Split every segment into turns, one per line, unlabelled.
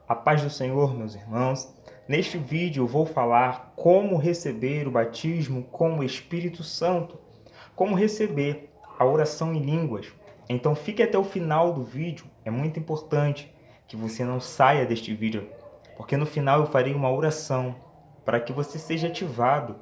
A paz do Senhor, meus irmãos. Neste vídeo eu vou falar como receber o batismo com o Espírito Santo, como receber a oração em línguas. Então fique até o final do vídeo, é muito importante que você não saia deste vídeo, porque no final eu farei uma oração para que você seja ativado,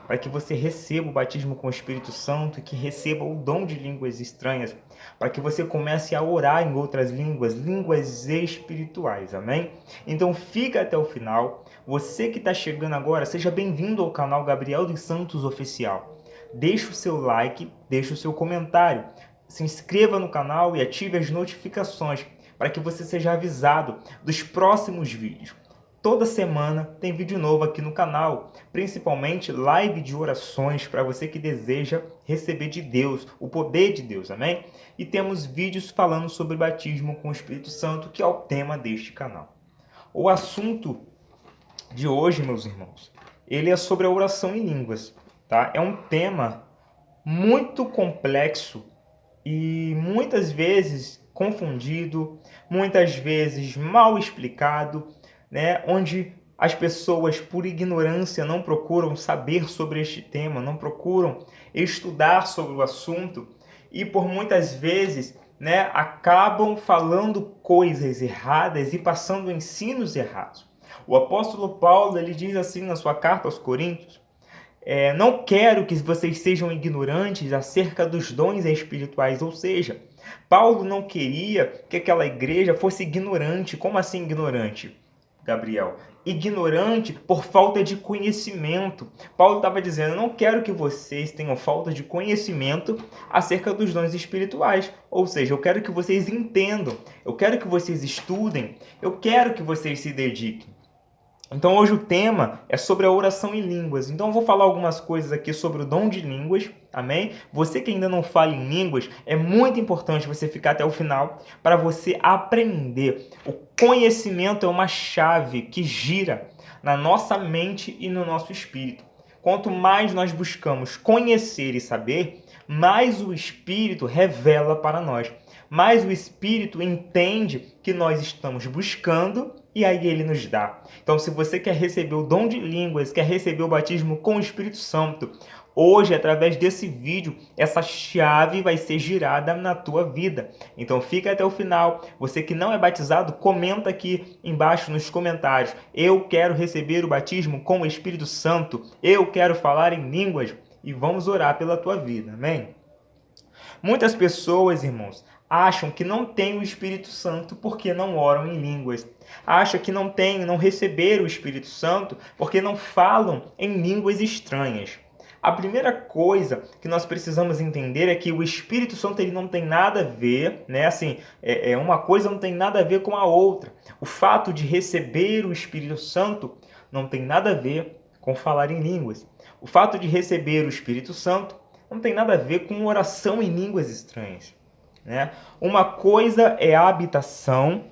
para que você receba o batismo com o Espírito Santo e que receba o dom de línguas estranhas, para que você comece a orar em outras línguas, línguas espirituais, amém? Então fica até o final. Você que está chegando agora, seja bem-vindo ao canal Gabriel dos Santos Oficial. Deixe o seu like, deixe o seu comentário, se inscreva no canal e ative as notificações para que você seja avisado dos próximos vídeos. Toda semana tem vídeo novo aqui no canal, principalmente live de orações para você que deseja receber de Deus, o poder de Deus, amém? E temos vídeos falando sobre batismo com o Espírito Santo, que é o tema deste canal. O assunto de hoje, meus irmãos, ele é sobre a oração em línguas, tá? É um tema muito complexo e muitas vezes confundido, muitas vezes mal explicado, né? Onde as pessoas, por ignorância, não procuram saber sobre este tema, não procuram estudar sobre o assunto e por muitas vezes, né, acabam falando coisas erradas e passando ensinos errados. O apóstolo Paulo, ele diz assim na sua carta aos Coríntios: não quero que vocês sejam ignorantes acerca dos dons espirituais. Ou seja, Paulo não queria que aquela igreja fosse ignorante. Como assim ignorante, Gabriel? Ignorante por falta de conhecimento. Paulo estava dizendo: não quero que vocês tenham falta de conhecimento acerca dos dons espirituais. Ou seja, eu quero que vocês entendam, eu quero que vocês estudem, eu quero que vocês se dediquem. Então hoje o tema é sobre a oração em línguas. Então eu vou falar algumas coisas aqui sobre o dom de línguas, amém? Você que ainda não fala em línguas, é muito importante você ficar até o final para você aprender. O conhecimento é uma chave que gira na nossa mente e no nosso espírito. Quanto mais nós buscamos conhecer e saber, mais o Espírito revela para nós. Mais o Espírito entende que nós estamos buscando e aí ele nos dá. Então, se você quer receber o dom de línguas, quer receber o batismo com o Espírito Santo, hoje, através desse vídeo, essa chave vai ser girada na tua vida. Então, fica até o final. Você que não é batizado, comenta aqui embaixo nos comentários: eu quero receber o batismo com o Espírito Santo. Eu quero falar em línguas. E vamos orar pela tua vida. Amém? Muitas pessoas, irmãos, acham que não têm o Espírito Santo porque não oram em línguas. Acham que não receberam o Espírito Santo porque não falam em línguas estranhas. A primeira coisa que nós precisamos entender é que o Espírito Santo ele não tem nada a ver, né? Assim, uma coisa não tem nada a ver com a outra. O fato de receber o Espírito Santo não tem nada a ver com falar em línguas. O fato de receber o Espírito Santo não tem nada a ver com oração em línguas estranhas, né? Uma coisa é a habitação,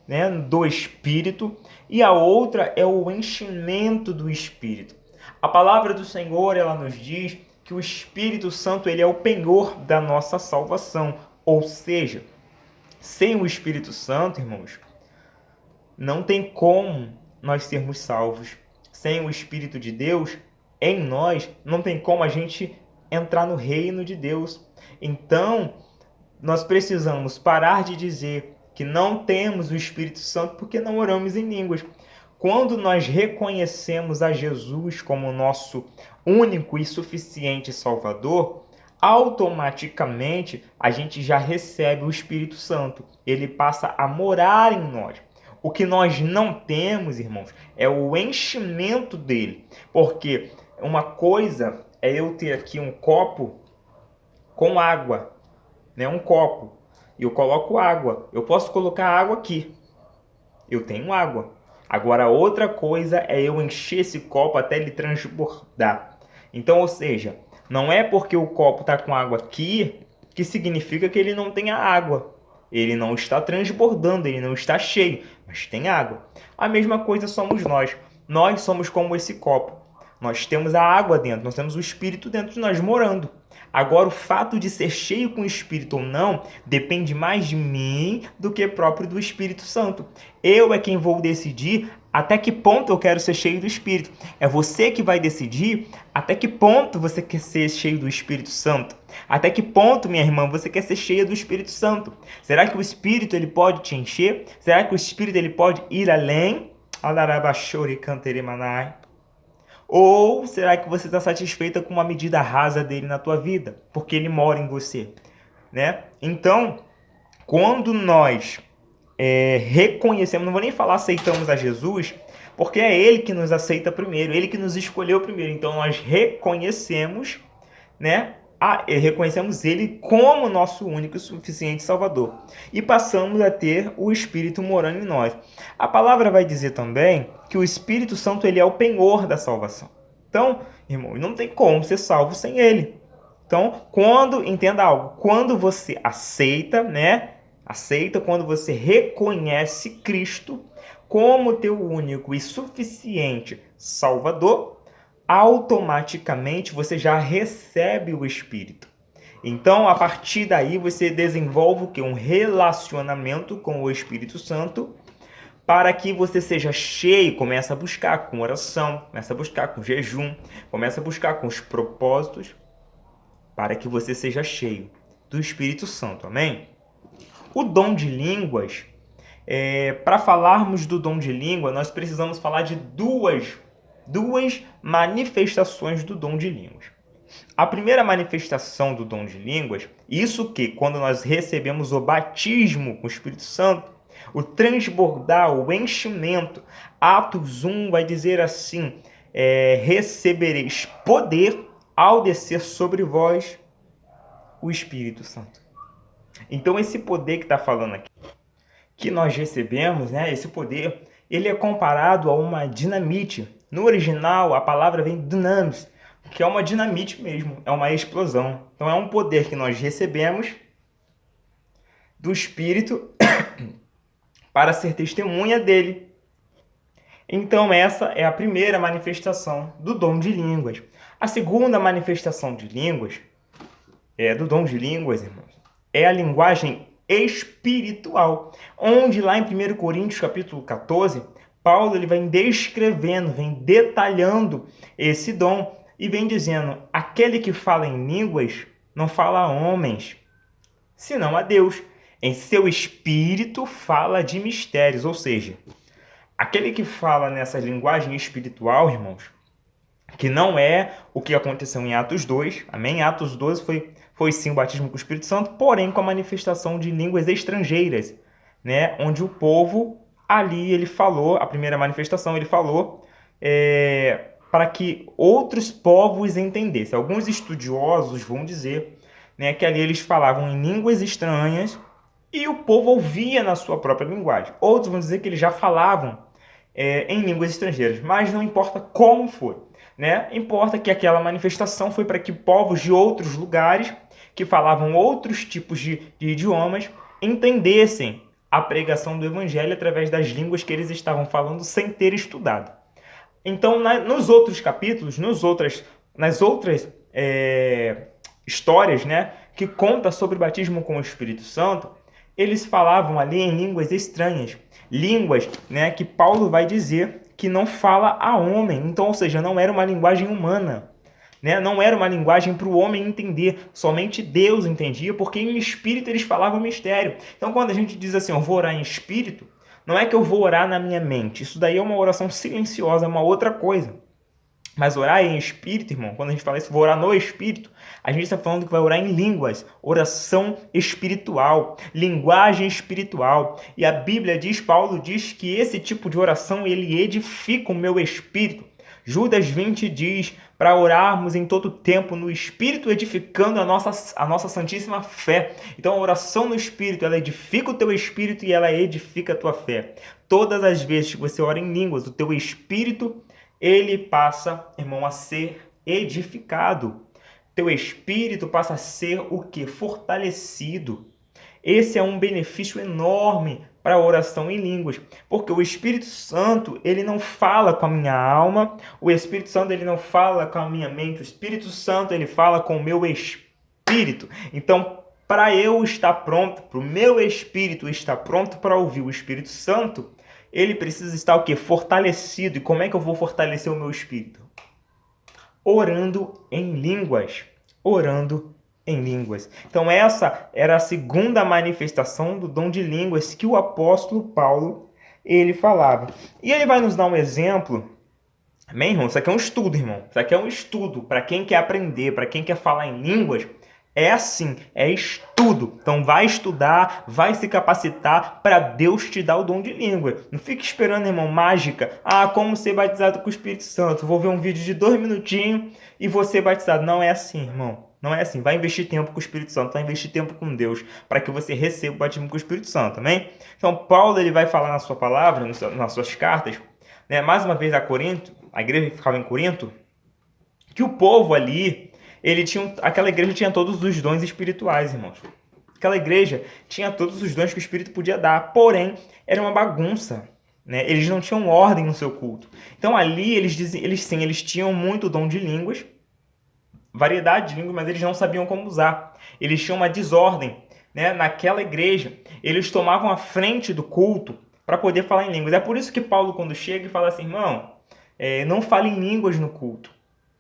né, do Espírito e a outra é o enchimento do Espírito. A palavra do Senhor, ela nos diz que o Espírito Santo ele é o penhor da nossa salvação. Ou seja, sem o Espírito Santo, irmãos, não tem como nós sermos salvos. Sem o Espírito de Deus em nós, não tem como a gente entrar no reino de Deus. Então, nós precisamos parar de dizer que não temos o Espírito Santo porque não oramos em línguas. Quando nós reconhecemos a Jesus como nosso único e suficiente Salvador, automaticamente a gente já recebe o Espírito Santo. Ele passa a morar em nós. O que nós não temos, irmãos, é o enchimento dele. Porque uma coisa é eu ter aqui um copo com água, né? Um copo. E eu coloco água. Eu posso colocar água aqui. Eu tenho água. Agora, outra coisa é eu encher esse copo até ele transbordar. Então, ou seja, não é porque o copo está com água aqui que significa que ele não tenha água. Ele não está transbordando, ele não está cheio, mas tem água. A mesma coisa somos nós. Nós somos como esse copo. Nós temos a água dentro, nós temos o Espírito dentro de nós morando. Agora, o fato de ser cheio com o Espírito ou não depende mais de mim do que próprio do Espírito Santo. Eu é quem vou decidir até que ponto eu quero ser cheio do Espírito. É você que vai decidir até que ponto você quer ser cheio do Espírito Santo. Até que ponto, minha irmã, você quer ser cheia do Espírito Santo? Será que o Espírito ele pode te encher? Será que o Espírito ele pode ir além? Ou será que você está satisfeita com uma medida rasa dele na tua vida? Porque ele mora em você, né? Então, quando nós reconhecemos, não vou nem falar aceitamos a Jesus, porque é Ele que nos aceita primeiro, Ele que nos escolheu primeiro. Então nós reconhecemos, né? Reconhecemos Ele como nosso único e suficiente Salvador. E passamos a ter o Espírito morando em nós. A palavra vai dizer também que o Espírito Santo ele é o penhor da salvação. Então, irmão, não tem como ser salvo sem Ele. Então, entenda algo, quando você aceita, né? Quando você reconhece Cristo como teu único e suficiente Salvador, automaticamente você já recebe o Espírito. Então, a partir daí, você desenvolve o quê? Um relacionamento com o Espírito Santo para que você seja cheio, comece a buscar com oração, comece a buscar com jejum, comece a buscar com os propósitos, para que você seja cheio do Espírito Santo. Amém? O dom de línguas, para falarmos do dom de língua, nós precisamos falar de duas manifestações do dom de línguas. A primeira manifestação do dom de línguas, isso que quando nós recebemos o batismo com o Espírito Santo, o transbordar, o enchimento, Atos 1 vai dizer assim, recebereis poder ao descer sobre vós o Espírito Santo. Então esse poder que está falando aqui, que nós recebemos, né, esse poder, ele é comparado a uma dinamite. No original, a palavra vem dunamis, que é uma dinamite mesmo, é uma explosão. Então é um poder que nós recebemos do Espírito para ser testemunha dele. Então essa é a primeira manifestação do dom de línguas. A segunda manifestação de línguas, do dom de línguas, irmãos, é a linguagem espiritual, onde lá em 1 Coríntios capítulo 14, Paulo ele vem descrevendo, vem detalhando esse dom e vem dizendo, aquele que fala em línguas não fala a homens, senão a Deus. Em seu espírito fala de mistérios, ou seja, aquele que fala nessa linguagem espiritual, irmãos, que não é o que aconteceu em Atos 2, amém? Atos 12 foi sim o batismo com o Espírito Santo, porém com a manifestação de línguas estrangeiras, né? Onde o povo, ali ele falou, a primeira manifestação ele falou, para que outros povos entendessem. Alguns estudiosos vão dizer, né, que ali eles falavam em línguas estranhas e o povo ouvia na sua própria linguagem. Outros vão dizer que eles já falavam em línguas estrangeiras, mas não importa como foi, né? Importa que aquela manifestação foi para que povos de outros lugares que falavam outros tipos de idiomas entendessem a pregação do Evangelho através das línguas que eles estavam falando sem ter estudado. Então, nos outros capítulos, nas outras histórias, né, que conta sobre o batismo com o Espírito Santo, eles falavam ali em línguas estranhas, línguas, né, que Paulo vai dizer que não fala a homem. Então, ou seja, não era uma linguagem humana, né? Não era uma linguagem para o homem entender, somente Deus entendia, porque em espírito eles falavam mistério. Então, quando a gente diz assim, eu vou orar em espírito, não é que eu vou orar na minha mente, isso daí é uma oração silenciosa, é uma outra coisa. Mas orar em espírito, irmão, quando a gente fala isso, vou orar no espírito, a gente está falando que vai orar em línguas, oração espiritual, linguagem espiritual. E a Bíblia diz, Paulo diz que esse tipo de oração, ele edifica o meu espírito. Judas 20 diz para orarmos em todo tempo no Espírito, edificando a nossa santíssima fé. Então a oração no Espírito, ela edifica o teu espírito e ela edifica a tua fé. Todas as vezes que você ora em línguas, o teu espírito, ele passa, irmão, a ser edificado. Teu espírito passa a ser o quê? Fortalecido. Esse é um benefício enorme para a oração em línguas, porque o Espírito Santo, ele não fala com a minha alma, o Espírito Santo, ele não fala com a minha mente, o Espírito Santo, ele fala com o meu espírito. espírito. Então, para eu estar pronto, para o meu espírito estar pronto para ouvir o Espírito Santo, ele precisa estar o quê? Fortalecido. E como é que eu vou fortalecer o meu espírito? Orando em línguas. Orando em línguas. Então essa era a segunda manifestação do dom de línguas que o apóstolo Paulo ele falava. E ele vai nos dar um exemplo. Amém, irmão? Isso aqui é um estudo, irmão. Isso aqui é um estudo para quem quer aprender, para quem quer falar em línguas. É assim, é estudo. Então vai estudar, vai se capacitar para Deus te dar o dom de língua. Não fique esperando, irmão, mágica. Ah, como ser batizado com o Espírito Santo. Vou ver um vídeo de 2 minutinhos e vou ser batizado. Não é assim, irmão. Não é assim. Vai investir tempo com o Espírito Santo, vai investir tempo com Deus, para que você receba o batismo com o Espírito Santo, amém? Então Paulo ele vai falar na sua palavra, nas suas cartas, né, mais uma vez a Corinto, a igreja que ficava em Corinto, que o povo ali, aquela igreja tinha todos os dons espirituais, irmãos. Aquela igreja tinha todos os dons que o Espírito podia dar, porém, era uma bagunça, né? Eles não tinham ordem no seu culto. Então ali eles tinham muito dom de línguas, variedade de línguas, mas eles não sabiam como usar. Eles tinham uma desordem, né? Naquela igreja. Eles tomavam a frente do culto para poder falar em línguas. É por isso que Paulo, quando chega e fala assim, irmão, não fale em línguas no culto,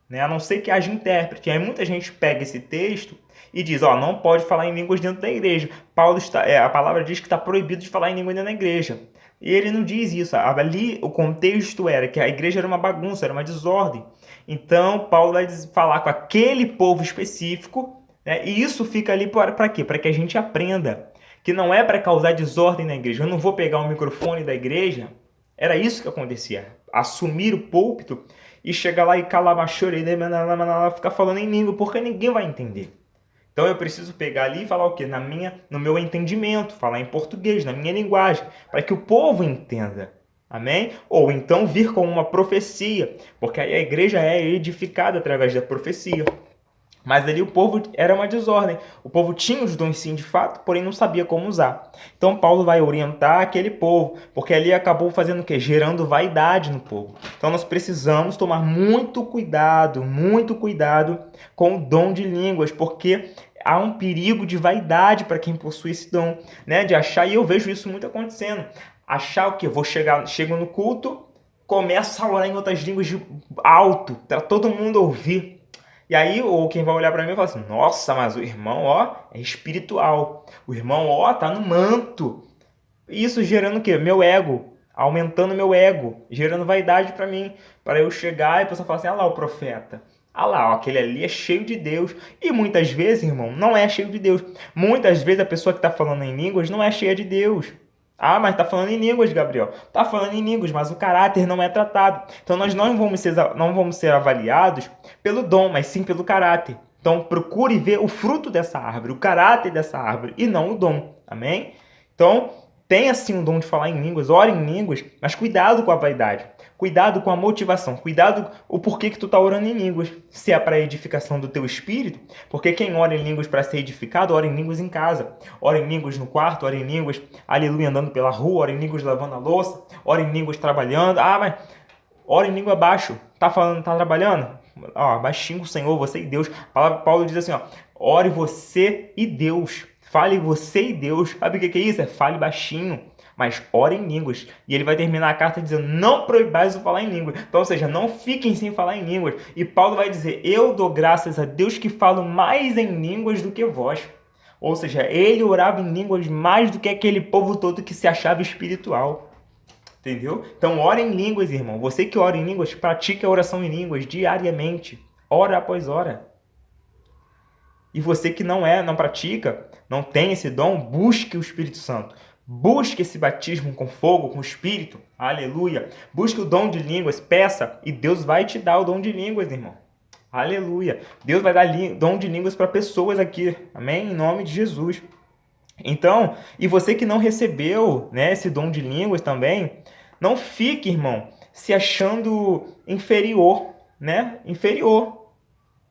né? A não ser que haja intérprete. Aí muita gente pega esse texto e diz, não pode falar em línguas dentro da igreja. A palavra diz que está proibido de falar em língua dentro da igreja. E ele não diz isso. Ali o contexto era que a igreja era uma bagunça, era uma desordem. Então Paulo vai falar com aquele povo específico, né? E isso fica ali para quê? Para que a gente aprenda que não é para causar desordem na igreja. Eu não vou pegar o microfone da igreja. Era isso que acontecia. Assumir o púlpito e chegar lá e ficar falando em língua, porque ninguém vai entender. Então eu preciso pegar ali e falar o quê? No meu entendimento, falar em português, na minha linguagem, para que o povo entenda. Amém? Ou então vir com uma profecia, porque aí a igreja é edificada através da profecia. Mas ali o povo era uma desordem. O povo tinha os dons sim de fato, porém não sabia como usar. Então Paulo vai orientar aquele povo, porque ali acabou fazendo o quê? Gerando vaidade no povo. Então nós precisamos tomar muito cuidado com o dom de línguas, porque há um perigo de vaidade para quem possui esse dom, né? De achar, e eu vejo isso muito acontecendo. Achar o quê? Chego no culto, começo a orar em outras línguas de alto, para todo mundo ouvir. E aí, ou quem vai olhar para mim e falar assim, nossa, mas o irmão, é espiritual. O irmão, tá no manto. Isso gerando o quê? Meu ego. Aumentando meu ego. Gerando vaidade para mim. Para eu chegar e a pessoa falar assim, lá o profeta. Lá, aquele ali é cheio de Deus. E muitas vezes, irmão, não é cheio de Deus. Muitas vezes a pessoa que está falando em línguas não é cheia de Deus. Mas tá falando em línguas, Gabriel. Tá falando em línguas, mas o caráter não é tratado. Então nós não vamos ser avaliados pelo dom, mas sim pelo caráter. Então procure ver o fruto dessa árvore, o caráter dessa árvore, e não o dom. Amém? Então, tenha sim o dom de falar em línguas, ore em línguas, mas cuidado com a vaidade. Cuidado com a motivação, cuidado o porquê que tu tá orando em línguas. Se é para edificação do teu espírito, porque quem ora em línguas para ser edificado, ora em línguas em casa. Ora em línguas no quarto, ora em línguas, aleluia, andando pela rua, ora em línguas lavando a louça, ora em línguas trabalhando. Mas ora em língua baixo. Tá trabalhando? Baixinho o Senhor, você e Deus. A palavra Paulo diz assim, ore você e Deus. Fale você e Deus. Sabe o que é isso? Fale baixinho, mas ore em línguas. E ele vai terminar a carta dizendo, não proibais o falar em línguas. Então, ou seja, não fiquem sem falar em línguas. E Paulo vai dizer, eu dou graças a Deus que falo mais em línguas do que vós. Ou seja, ele orava em línguas mais do que aquele povo todo que se achava espiritual. Entendeu? Então, ore em línguas, irmão. Você que ora em línguas, pratique a oração em línguas diariamente. Hora após hora. E você que não pratica, não tem esse dom, busque o Espírito Santo. Busque esse batismo com fogo, com o Espírito. Aleluia. Busque o dom de línguas, peça, e Deus vai te dar o dom de línguas, irmão. Aleluia. Deus vai dar dom de línguas para pessoas aqui. Amém? Em nome de Jesus. Então, e você que não recebeu, né, esse dom de línguas também, não fique, irmão, se achando inferior, né? Inferior,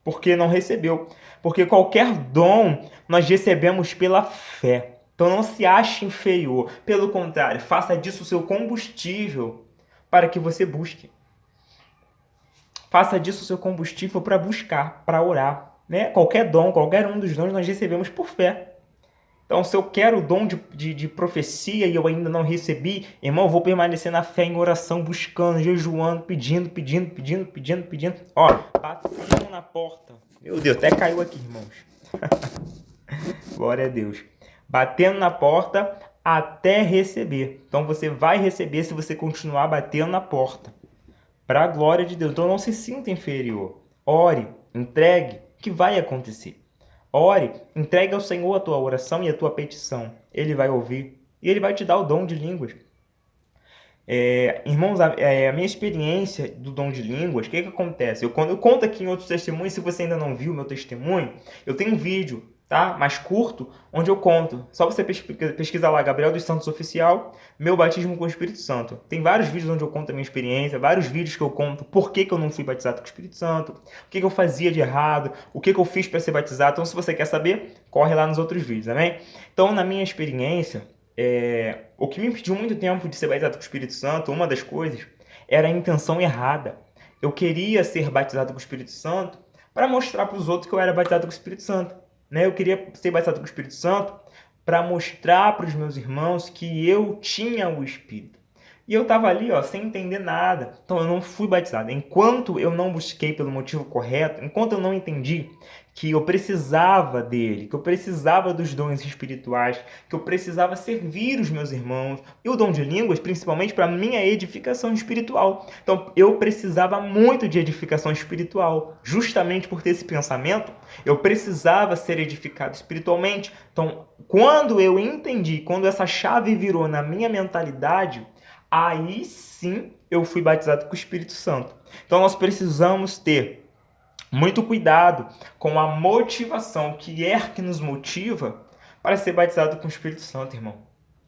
porque não recebeu. Porque qualquer dom nós recebemos pela fé. Então não se ache inferior. Pelo contrário, faça disso o seu combustível para que você busque. Faça disso o seu combustível para buscar, para orar. né? Qualquer dom, qualquer um dos dons nós recebemos por fé. Então, se eu quero o dom de profecia e eu ainda não recebi, irmão, eu vou permanecer na fé, em oração, buscando, jejuando, pedindo. Ó, batendo na porta. Meu Deus, até caiu aqui, irmãos. Glória a Deus. Batendo na porta até receber. Então, você vai receber se você continuar batendo na porta. Para a glória de Deus. Então, não se sinta inferior. Ore, entregue, que vai acontecer. Ore, entregue ao Senhor a tua oração e a tua petição. Ele vai ouvir e Ele vai te dar o dom de línguas. Irmãos, a minha experiência do dom de línguas, o que acontece? Eu conto aqui em outros testemunhos, se você ainda não viu meu testemunho, eu tenho um vídeo, tá? Mais curto, onde eu conto. Só você pesquisa lá, Gabriel dos Santos Oficial, meu batismo com o Espírito Santo. Tem vários vídeos onde eu conto a minha experiência, vários vídeos que eu conto por que eu não fui batizado com o Espírito Santo, o que eu fazia de errado, o que eu fiz para ser batizado. Então, se você quer saber, corre lá nos outros vídeos, amém? Então, na minha experiência, o que me impediu muito tempo de ser batizado com o Espírito Santo, uma das coisas, era a intenção errada. Eu queria ser batizado com o Espírito Santo para mostrar para os outros que eu era batizado com o Espírito Santo. Né? Eu queria ser batizado com o Espírito Santo para mostrar para os meus irmãos que eu tinha o Espírito. E eu estava ali, sem entender nada. Então eu não fui batizado. Enquanto eu não busquei pelo motivo correto, enquanto eu não entendi que eu precisava dele, que eu precisava dos dons espirituais, que eu precisava servir os meus irmãos, e o dom de línguas, principalmente para minha edificação espiritual. Então eu precisava muito de edificação espiritual. Justamente por ter esse pensamento, eu precisava ser edificado espiritualmente. Então, quando eu entendi, quando essa chave virou na minha mentalidade, aí sim eu fui batizado com o Espírito Santo. Então nós precisamos ter muito cuidado com a motivação, que nos motiva para ser batizado com o Espírito Santo, irmão.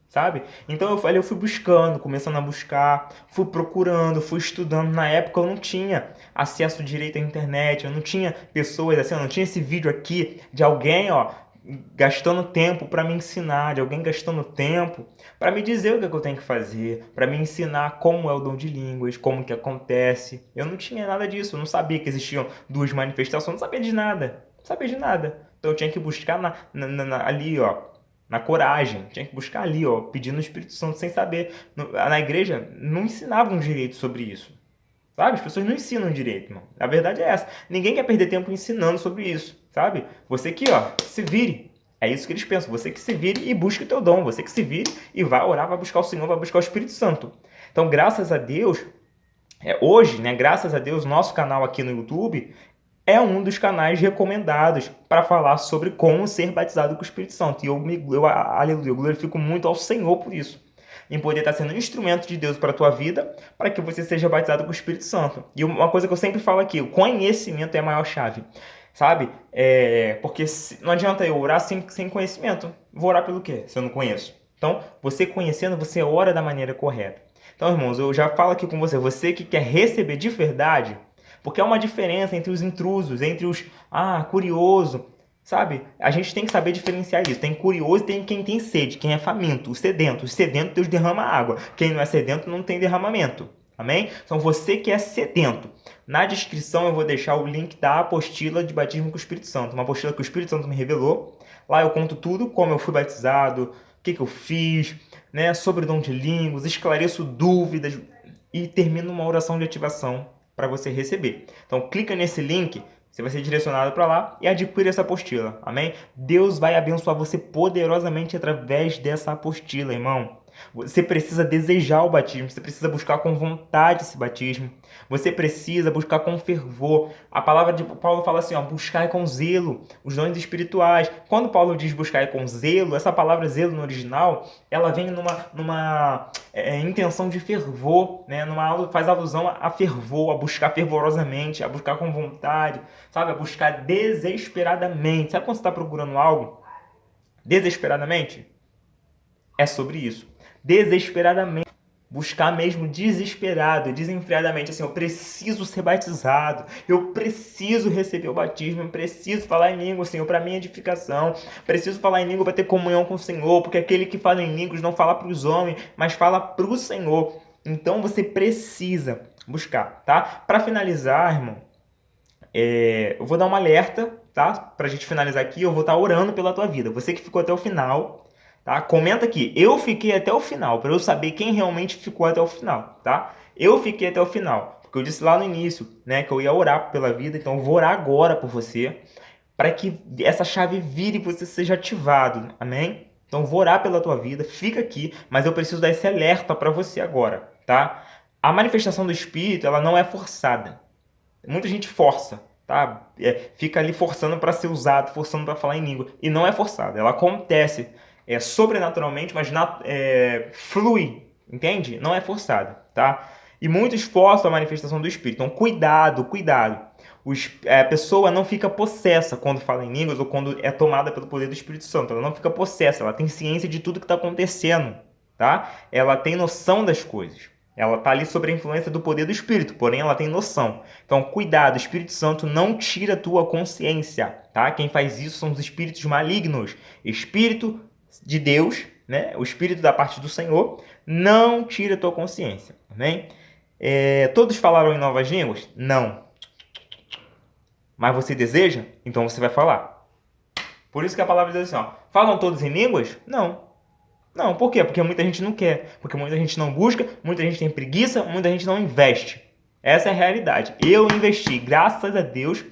Sabe? Então eu fui buscando, começando a buscar, fui procurando, fui estudando. Na época eu não tinha acesso direito à internet, eu não tinha pessoas assim, eu não tinha esse vídeo aqui de alguém, gastando tempo para me ensinar, de alguém gastando tempo para me dizer o que eu tenho que fazer, para me ensinar como é o dom de línguas, como que acontece. Eu não tinha nada disso, eu não sabia que existiam duas manifestações, não sabia de nada, não sabia de nada. Então eu tinha que buscar ali, na coragem, tinha que buscar ali, pedindo o Espírito Santo sem saber. Na igreja não ensinavam direito sobre isso. Sabe? As pessoas não ensinam direito, irmão. A verdade é essa. Ninguém quer perder tempo ensinando sobre isso, sabe? Você que, se vire. É isso que eles pensam. Você que se vire e busque o teu dom. Você que se vire e vai orar, vai buscar o Senhor, vai buscar o Espírito Santo. Então, graças a Deus, hoje, né? Graças a Deus, nosso canal aqui no YouTube é um dos canais recomendados para falar sobre como ser batizado com o Espírito Santo. E aleluia, eu glorifico muito ao Senhor por isso. Em poder estar sendo um instrumento de Deus para a tua vida, para que você seja batizado com o Espírito Santo. E uma coisa que eu sempre falo aqui, o conhecimento é a maior chave, sabe? Porque não adianta eu orar sem conhecimento. Vou orar pelo quê, se eu não conheço? Então, você conhecendo, você ora da maneira correta. Então, irmãos, eu já falo aqui com você que quer receber de verdade, porque há uma diferença entre os intrusos, entre os curioso, sabe? A gente tem que saber diferenciar isso. Tem curioso e tem quem tem sede, quem é faminto, o sedento. O sedento, Deus derrama água. Quem não é sedento não tem derramamento. Amém? Então você que é sedento. Na descrição eu vou deixar o link da apostila de batismo com o Espírito Santo. Uma apostila que o Espírito Santo me revelou. Lá eu conto tudo, como eu fui batizado, o que eu fiz, né? Sobre o dom de línguas, esclareço dúvidas e termino uma oração de ativação para você receber. Então clica nesse link, você vai ser direcionado para lá e adquire essa apostila, amém? Deus vai abençoar você poderosamente através dessa apostila, irmão. Você precisa desejar o batismo, você precisa buscar com vontade esse batismo, você precisa buscar com fervor. A palavra de Paulo fala assim, buscar com zelo os dons espirituais. Quando Paulo diz buscar com zelo, essa palavra zelo no original, ela vem numa intenção de fervor, né? Faz alusão a fervor, a buscar fervorosamente, a buscar com vontade, sabe? A buscar desesperadamente. Sabe quando você está procurando algo desesperadamente? É sobre isso. Desesperadamente. Buscar mesmo desesperado, desenfreadamente, assim, eu preciso ser batizado, eu preciso receber o batismo, eu preciso falar em língua, Senhor, para minha edificação, preciso falar em língua para ter comunhão com o Senhor, porque aquele que fala em línguas não fala para os homens, mas fala para o Senhor. Então você precisa buscar, tá? Para finalizar, irmão, eu vou dar um alerta, tá? Pra gente finalizar aqui, eu vou estar orando pela tua vida. Você que ficou até o final, tá? Comenta aqui, eu fiquei até o final, para eu saber quem realmente ficou até o final, tá? Eu fiquei até o final, porque eu disse lá no início, né, que eu ia orar pela vida, então eu vou orar agora por você, para que essa chave vire e você seja ativado, amém? Então eu vou orar pela tua vida, fica aqui, mas eu preciso dar esse alerta para você agora, tá? A manifestação do Espírito, ela não é forçada. Muita gente força, tá? Fica ali forçando para ser usado, forçando para falar em língua. E não é forçada, ela acontece sobrenaturalmente, mas flui, entende? Não é forçada, tá? E muitos forçam a manifestação do Espírito. Então, cuidado, cuidado. A pessoa não fica possessa quando fala em línguas ou quando é tomada pelo poder do Espírito Santo. Ela não fica possessa, ela tem ciência de tudo que está acontecendo, tá? Ela tem noção das coisas. Ela está ali sob a influência do poder do Espírito, porém ela tem noção. Então, cuidado, o Espírito Santo não tira a tua consciência, tá? Quem faz isso são os espíritos malignos. Espírito de Deus, né? O Espírito da parte do Senhor, não tira a tua consciência, amém? Todos falaram em novas línguas? Não. Mas você deseja? Então você vai falar. Por isso que a palavra diz assim, ó, falam todos em línguas? Não. Não, por quê? Porque muita gente não quer, porque muita gente não busca, muita gente tem preguiça, muita gente não investe. Essa é a realidade. Eu investi, graças a Deus,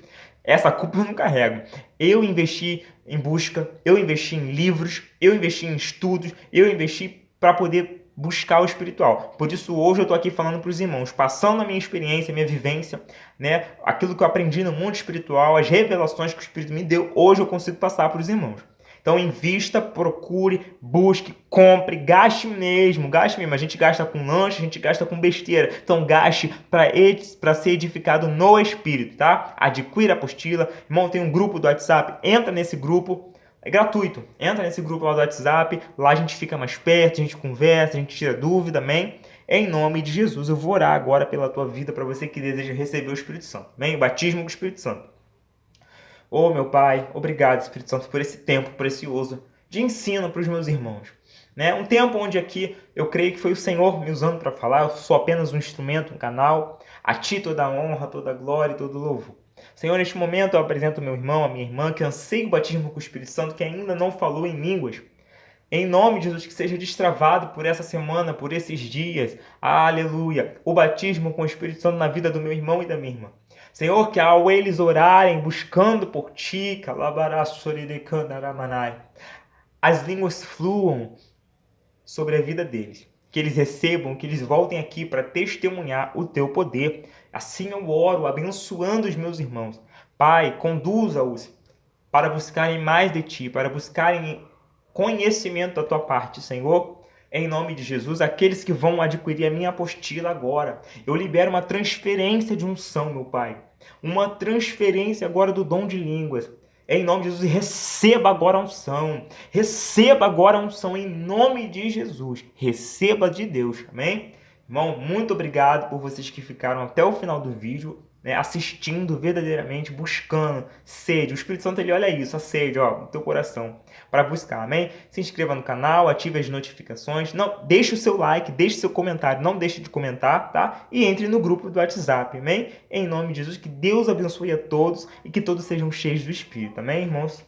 essa culpa eu não carrego. Eu investi em busca, eu investi em livros, eu investi em estudos, eu investi para poder buscar o espiritual. Por isso hoje eu estou aqui falando para os irmãos, passando a minha experiência, a minha vivência, né? Aquilo que eu aprendi no mundo espiritual, as revelações que o Espírito me deu, hoje eu consigo passar para os irmãos. Então invista, procure, busque, compre, gaste mesmo. A gente gasta com lanche, a gente gasta com besteira. Então gaste para ser edificado no Espírito, tá? Adquira a apostila. Irmão, tem um grupo do WhatsApp, entra nesse grupo. É gratuito. Entra nesse grupo lá do WhatsApp. Lá a gente fica mais perto, a gente conversa, a gente tira dúvida, amém? Em nome de Jesus, eu vou orar agora pela tua vida para você que deseja receber o Espírito Santo. Amém? O batismo com o Espírito Santo. Oh, meu Pai, obrigado, Espírito Santo, por esse tempo precioso de ensino para os meus irmãos. Né? Um tempo onde aqui eu creio que foi o Senhor me usando para falar, eu sou apenas um instrumento, um canal. A Ti toda a honra, toda a glória e todo o louvor. Senhor, neste momento eu apresento meu irmão, a minha irmã, que anseia o batismo com o Espírito Santo, que ainda não falou em línguas. Em nome de Jesus, que seja destravado por essa semana, por esses dias. Aleluia. O batismo com o Espírito Santo na vida do meu irmão e da minha irmã. Senhor, que ao eles orarem, buscando por Ti, as línguas fluam sobre a vida deles. Que eles recebam, que eles voltem aqui para testemunhar o Teu poder. Assim eu oro, abençoando os meus irmãos. Pai, conduza-os para buscarem mais de Ti, para buscarem conhecimento da Tua parte, Senhor. Em nome de Jesus, aqueles que vão adquirir a minha apostila agora, eu libero uma transferência de unção, meu Pai. Uma transferência agora do dom de línguas. Em nome de Jesus, receba agora a unção. Receba agora a unção em nome de Jesus. Receba de Deus, amém? Irmão, muito obrigado por vocês que ficaram até o final do vídeo, né, assistindo verdadeiramente, buscando sede. O Espírito Santo, ele olha isso, a sede, ó, no teu coração, para buscar, amém? Se inscreva no canal, ative as notificações, não, deixe o seu like, deixe o seu comentário, não deixe de comentar, tá? E entre no grupo do WhatsApp, amém? Em nome de Jesus, que Deus abençoe a todos e que todos sejam cheios do Espírito, amém, irmãos?